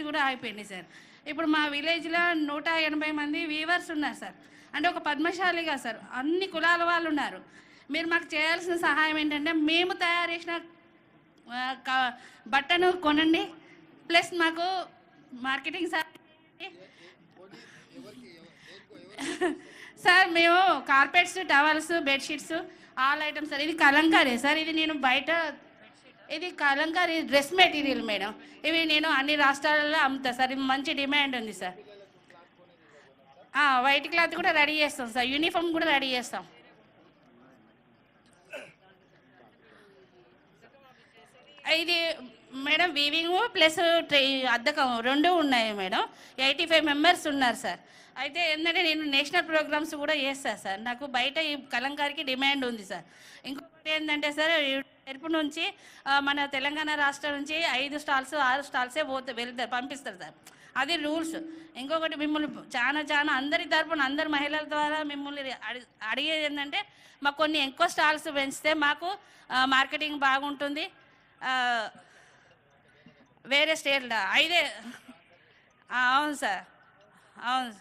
కూడా అయిపోయింది సార్. ఇప్పుడు మా విలేజ్లో 180 మంది వీవర్స్ ఉన్నారు సార్. అంటే ఒక పద్మశాలిగా సార్ అన్ని కులాల వాళ్ళు ఉన్నారు. మీరు మాకు చేయాల్సిన సహాయం ఏంటంటే మేము తయారు చేసిన బట్టను కొనండి, ప్లస్ మాకు మార్కెటింగ్ సార్. సార్ మేము carpets, towels, bedsheets all items sir. ఇది కలంకారీ సార్. ఇది నేను బయట ఇది కలంకారీ డ్రెస్ మెటీరియల్ మేడం. ఇవి నేను అన్ని రాష్ట్రాలలో అమ్ముతా సార్. ఇది మంచి డిమాండ్ ఉంది సార్. వైట్ క్లాత్ కూడా రెడీ చేస్తాం సార్. యూనిఫామ్ కూడా రెడీ చేస్తాం. ఇది మేడం వీవింగ్ ప్లస్ అద్దకం రెండు ఉన్నాయి మేడం. 85 మెంబర్స్ ఉన్నారు సార్. అయితే ఏంటంటే నేను నేషనల్ ప్రోగ్రామ్స్ కూడా చేస్తాను సార్. నాకు బయట ఈ కలంకారీకి డిమాండ్ ఉంది సార్. ఇంకొకటి ఏంటంటే సార్, ఎరుపు నుంచి మన తెలంగాణ రాష్ట్రం నుంచి 5 స్టాల్స్ 6 స్టాల్సే వెళ్తారు, పంపిస్తారు సార్. అది రూల్స్. ఇంకొకటి మిమ్మల్ని చాలా అందరి తరపున అందరి మహిళల ద్వారా మిమ్మల్ని అడిగేది ఏంటంటే మాకు కొన్ని ఎక్కువ స్టాల్స్ పెంచితే మాకు మార్కెటింగ్ బాగుంటుంది. వేరే స్టేట్లో అయితే అవును సార్, అవును.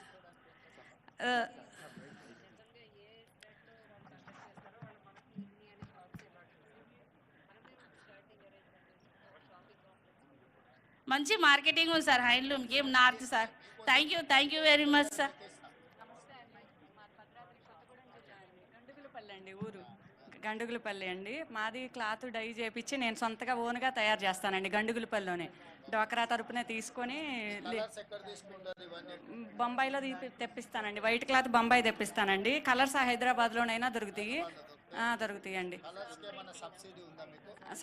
మంచి మార్కెటింగ్ ఉంది సార్ హ్యాండ్లూమ్కి north sir. Thank you very much sir. Gandugulapalli అండి. మాది క్లాత్ డై చేపించి నేను సొంతగా ఓన్గా తయారు చేస్తానండి. గండుగులపల్లిలోనే డ్వాక్రా తరపునే తీసుకొని బొంబాయిలో తెప్పిస్తానండి. వైట్ క్లాత్ బొంబాయి తెప్పిస్తానండి. కలర్స్ హైదరాబాద్లోనైనా దొరుకుతాయండి.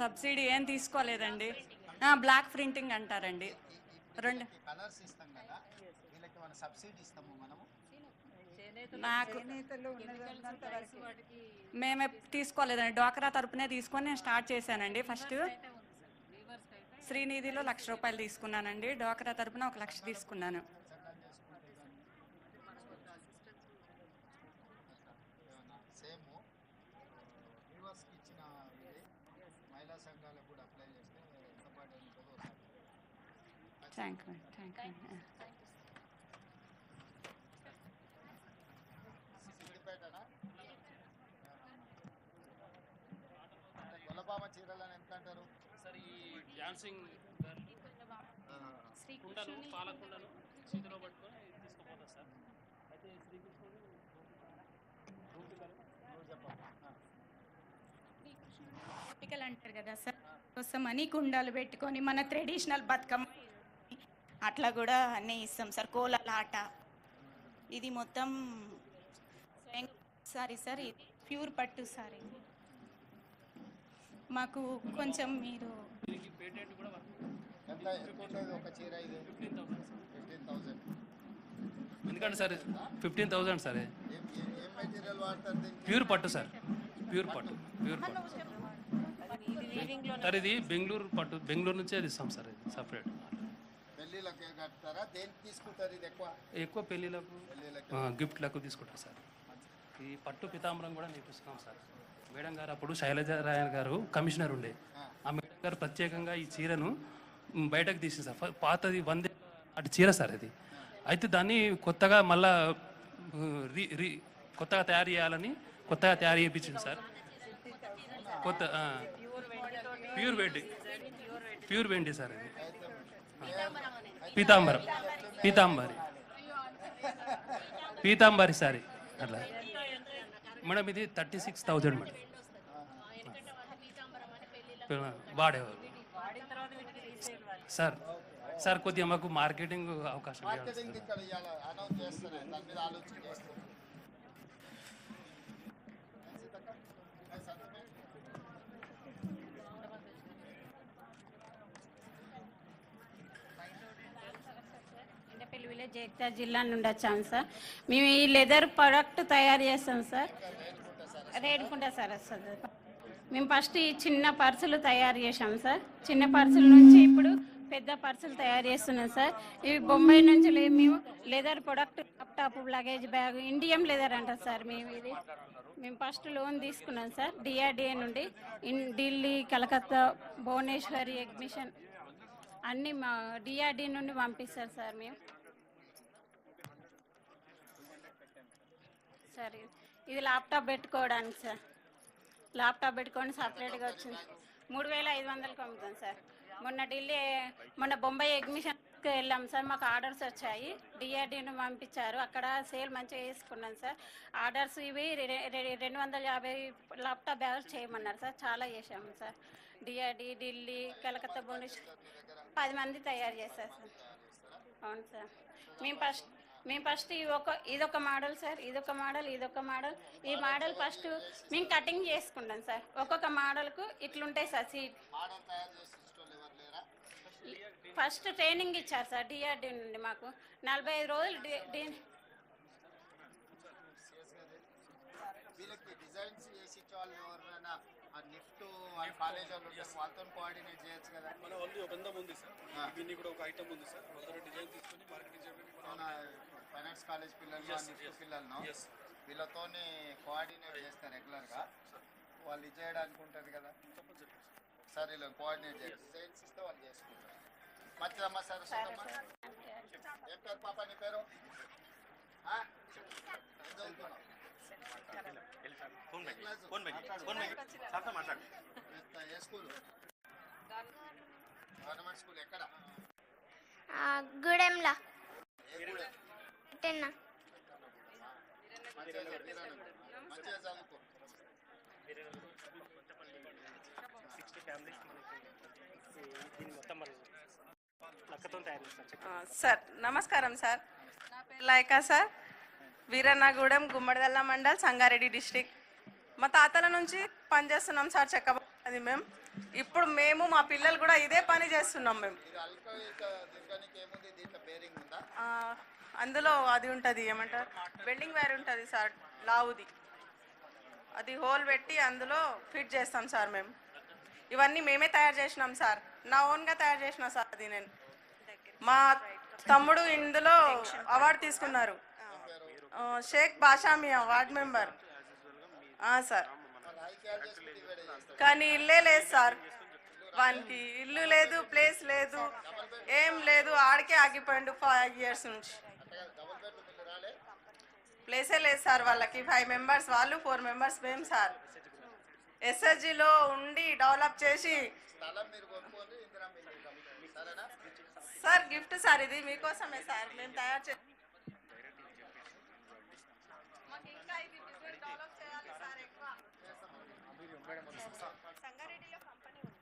సబ్సిడీ ఏం తీసుకోలేదండి. బ్లాక్ ప్రింటింగ్ అంటారండి. నాకు మేమే తీసుకోలేదండి. డ్వాక్రా తరపునే తీసుకొని నేను స్టార్ట్ చేశానండి. ఫస్ట్ శ్రీనిధిలో 1,00,000 రూపాయలు తీసుకున్నానండి. డ్వాక్రా తరపున 1,00,000 తీసుకున్నాను. Thank you. చీరలని ఎంత అంటారు సార్? ఈ డాన్సింగ్ కుండలు పాలకుండలు చేతిలో పట్టుకొని తీసుకుపోతారు సార్. అయితే శ్రీకృష్ణుడు అంటారు కదా సార్, కోసం అని కుండాలు పెట్టుకొని మన ట్రెడిషనల్ బతుకమ్మ అట్లా కూడా అన్నీ ఇస్తాం సార్. కోలాట ఇది మొత్తం సారీ సార్, ఇది ప్యూర్ పట్టు సారీ. మాకు కొంచెం మీరు ఎందుకంటే సార్ 15,000 సార్. ప్యూర్ పట్టు సార్. ప్యూర్ పట్టు సార్. ఇది బెంగళూరు పట్టు. బెంగళూరు నుంచే ఇస్తాం సార్. ఇది సపరేట్. ఎక్కువ పెళ్ళిళ్ళకు గిఫ్ట్లకు తీసుకుంటారు సార్. ఈ పట్టు పితాంబరం కూడా నేర్పిస్తున్నాం సార్. మేడం గారు అప్పుడు శైలజారాయణ గారు కమిషనర్ ఉండే. ఆ మేడం గారు ప్రత్యేకంగా ఈ చీరను బయటకు తీసింది సార్. పాతది 100 అటు చీర సార్ అది. అయితే దాన్ని కొత్తగా మళ్ళా కొత్తగా తయారు చేయాలని కొత్తగా తయారు చేయించింది సార్. కొత్త ప్యూర్ వెండి సార్ అది. పీతాంబరి సారీ అట్లా మేడం. ఇది 36,000 మేడం. వాడేవారు సార్ కొద్దిగా మాకు మార్కెటింగ్ అవకాశం విలేజ్ జగిత్యాల జిల్లా నుండి వచ్చాము సార్. మేము ఈ లెదర్ ప్రోడక్ట్ తయారు చేస్తాం సార్. రేణుకుంట సార్ వస్తుంది. మేము ఫస్ట్ ఈ చిన్న పర్సులు తయారు చేసాం సార్. చిన్న పర్సుల నుంచి ఇప్పుడు పెద్ద పర్సులు తయారు చేస్తున్నాం సార్. ఇవి బొంబాయి నుంచి మేము leather product, laptop, luggage bag, indium leather అంటారు సార్. మేము ఫస్ట్ లోన్ తీసుకున్నాం సార్ DRDA నుండి. ఢిల్లీ, కలకత్తా, భువనేశ్వరి ఎగ్జిబిషన్ అన్నీ మా డిఆర్డి నుండి పంపిస్తారు సార్ మేము. సార్ ఇది ల్యాప్టాప్ పెట్టుకోవడానికి సార్. ల్యాప్టాప్ పెట్టుకొని సపరేట్గా వచ్చింది. 3,500కి అమ్ముతాం సార్. మొన్న బొంబాయి ఎగ్జిబిషన్కి వెళ్ళాం సార్. మాకు ఆర్డర్స్ వచ్చాయి. డిఆర్డీని పంపించారు. అక్కడ సేల్ మంచిగా చేసుకున్నాం సార్. ఆర్డర్స్ ఇవి 250 ల్యాప్టాప్ బ్యాగ్స్ చేయమన్నారు సార్. చాలా చేసాము సార్. డిఆర్డి, ఢిల్లీ, కలకత్తా, భువనేశ్వర్ 10 మంది తయారు చేస్తారు సార్. అవును సార్. మేము ఫస్ట్ ఇదొక మోడల్ సార్. ఇదొక మోడల్. ఈ మోడల్ ఫస్ట్ మేము కటింగ్ చేసుకుంటాం సార్. ఒక్కొక్క మోడల్కు ఇట్లుంటాయి సార్ సీట్. ఫస్ట్ ట్రైనింగ్ ఇచ్చారు సార్ డిఆర్డి నుండి మాకు 45 రోజులు వీళ్ళకి డిజైన్స్ చేసి వాళ్ళు ఎవరైనా నిఫ్ట్ వాళ్ళ కాలేజ్ వాళ్ళు ఉంటారు, వాళ్ళతో కోఆర్డినేట్ చేయొచ్చు కదా. మన వాళ్ళు బృందం ఉంది సార్. దీన్ని కూడా ఒక ఐటమ్ ఉంది సార్. అందరూ డిజైన్ తీసుకొని మార్కెటింగ్ చేయడానికి మన ఫైనాన్స్ కాలేజ్ పిల్లలు నిఫ్ట్ పిల్లలను వీళ్ళతోని కోఆర్డినేట్ చేస్తారు రెగ్యులర్గా. వాళ్ళు ఇది చేయడానికి ఉంటుంది కదా. ఒకసారి ఇలా కోఆర్డినేట్ చేస్తారు. డిజైన్స్ ఇస్తే వాళ్ళు చేసుకుంటారు. మంచిదమ్మా సార్. ఏం పేరు పాప నీ పేరు? ఏం చదువుతున్నావు? ఏ స్కూల్? గవర్నమెంట్ స్కూల్ ఎక్కడ? గూడెంలా ఏ గూడెం? తిన్నా మంచిగా చదువుకో. సార్ నమస్కారం సార్. నా పేరు లైకా సార్. వీరన్నగూడెం, గుమ్మడిదల్ల మండల్, సంగారెడ్డి డిస్టిక్. మా తాతల నుంచి పనిచేస్తున్నాం సార్ చెక్కబడి. మేము ఇప్పుడు మా పిల్లలు కూడా ఇదే పని చేస్తున్నాం. మేము అందులో అది ఉంటుంది, ఏమంటారు, బెండింగ్ వైర్ ఉంటుంది సార్, లావుది. అది హోల్ పెట్టి అందులో ఫిట్ చేస్తాం సార్. మేము ఇవన్నీ మేమే తయారు చేసినాం సార్. నా ఓన్గా తయారు చేసిన సార్. అది నేను మా తమ్ముడు ఇందులో అవార్డు తీసుకున్నారు. Shaik Bashamiya ward member sir. కానీ ఇల్లే లేదు సార్. వానికి ఇల్లు లేదు, ప్లేస్ లేదు, ఏం లేదు. ఆడికే ఆగిపోయిండు 5 years నుంచి. ప్లేసే లేదు సార్ వాళ్ళకి. 5 members వాళ్ళు, 4 members మేము సార్. ఎస్ఎస్జిలో ఉండి డెవలప్ చేసి సార్ గిఫ్ట్ సార్. ఇది మీకోసమే సార్ మేము తయారు చేసి. మాకు ఇంకా ఇది బిజినెస్ డెవలప్ చేయాలి సార్. ఎక్కువ సంగారెడ్డిలో కంపెనీ ఉంది.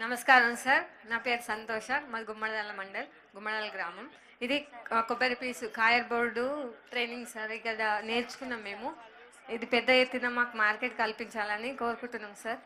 నమస్కారం సార్. నా పేరు సంతోష. మాది గుమ్మడిదల మండల్, గుమ్మడిదల గ్రామం. ఇది కొబ్బరి పీసు కాయర్ బోర్డు ట్రైనింగ్ సార్. ఇక్కడ నేర్చుకున్నాం మేము. ఇది పెద్ద ఎత్తున మాకు మార్కెట్ కల్పించాలని కోరుకుంటున్నాం సార్.